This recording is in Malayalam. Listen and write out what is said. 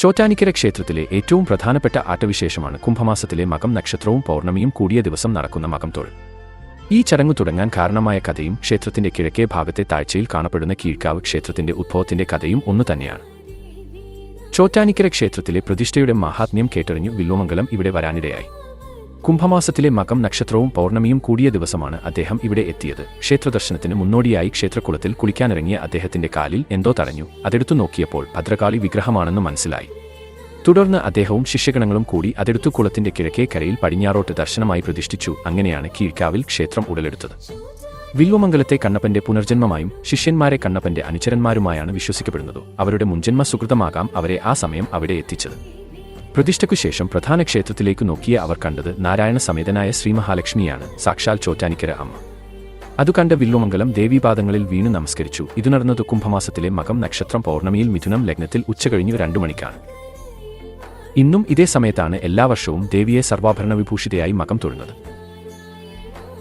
ചോറ്റാനിക്കര ക്ഷേത്രത്തിലെ ഏറ്റവും പ്രധാനപ്പെട്ട ആട്ടവിശേഷമാണ് കുംഭമാസത്തിലെ മകം നക്ഷത്രവും പൗർണമിയും കൂടിയ ദിവസം നടക്കുന്ന മകം തൊഴൽ. ഈ ചടങ്ങ് തുടങ്ങാൻ കാരണമായ കഥയും ക്ഷേത്രത്തിന്റെ കിഴക്കേ ഭാഗത്തെ താഴ്ചയിൽ കാണപ്പെടുന്ന കീഴ്ക്കാവ് ക്ഷേത്രത്തിന്റെ ഉദ്ഭവത്തിന്റെ കഥയും ഒന്നുതന്നെയാണ്. ചോറ്റാനിക്കര ക്ഷേത്രത്തിലെ പ്രതിഷ്ഠയുടെ മാഹാത്മ്യം കേട്ടറിഞ്ഞു വില്വമംഗലം ഇവിടെ വരാനിടയായി. കുംഭമാസത്തിലെ മകം നക്ഷത്രവും പൗർണമിയും കൂടിയ ദിവസമാണ് അദ്ദേഹം ഇവിടെ എത്തിയത്. ക്ഷേത്രദർശനത്തിന് മുന്നോടിയായി ക്ഷേത്രക്കുളത്തിൽ കുളിക്കാനിറങ്ങിയ അദ്ദേഹത്തിന്റെ കാലിൽ എന്തോ തടഞ്ഞു. അതെടുത്തു നോക്കിയപ്പോൾ ഭദ്രകാളി വിഗ്രഹമാണെന്ന് മനസ്സിലായി. തുടർന്ന് അദ്ദേഹവും ശിഷ്യഗണങ്ങളും കൂടി അതെടുത്തു കുളത്തിന്റെ കിഴക്കേ കരയിൽ പടിഞ്ഞാറോട്ട് ദർശനമായി പ്രതിഷ്ഠിച്ചു. അങ്ങനെയാണ് കീഴ്ക്കാവിൽ ക്ഷേത്രം ഉടലെടുത്തത്. വില്വമംഗലത്തെ കണ്ണപ്പന്റെ പുനർജന്മമായും ശിഷ്യന്മാരെ കണ്ണപ്പന്റെ അനുചരന്മാരുമായാണ് വിശ്വസിക്കപ്പെടുന്നത്. അവരുടെ മുൻജന്മ സുകൃതമാകാം അവരെ ആ സമയം അവിടെ എത്തിച്ചത്. പ്രതിഷ്ഠയ്ക്കുശേഷം പ്രധാന ക്ഷേത്രത്തിലേക്ക് നോക്കിയ അവർ കണ്ടത് നാരായണ സമേതനായ ശ്രീമഹാലക്ഷ്മിയാണ്, സാക്ഷാൽ ചോറ്റാനിക്കര അമ്മ. അതുകണ്ട വില്വമംഗലം ദേവീപാദങ്ങളിൽ വീണു നമസ്കരിച്ചു. ഇതു നടന്നത് കുംഭമാസത്തിലെ മകം നക്ഷത്രം പൗർണമിയിൽ മിഥുനം ലഗ്നത്തിൽ ഉച്ചകഴിഞ്ഞു 2 മണിക്കാണ്. ഇന്നും ഇതേ സമയത്താണ് എല്ലാ വർഷവും ദേവിയെ സർവാഭരണ വിഭൂഷിതയായി മകം തൊഴുന്നത്.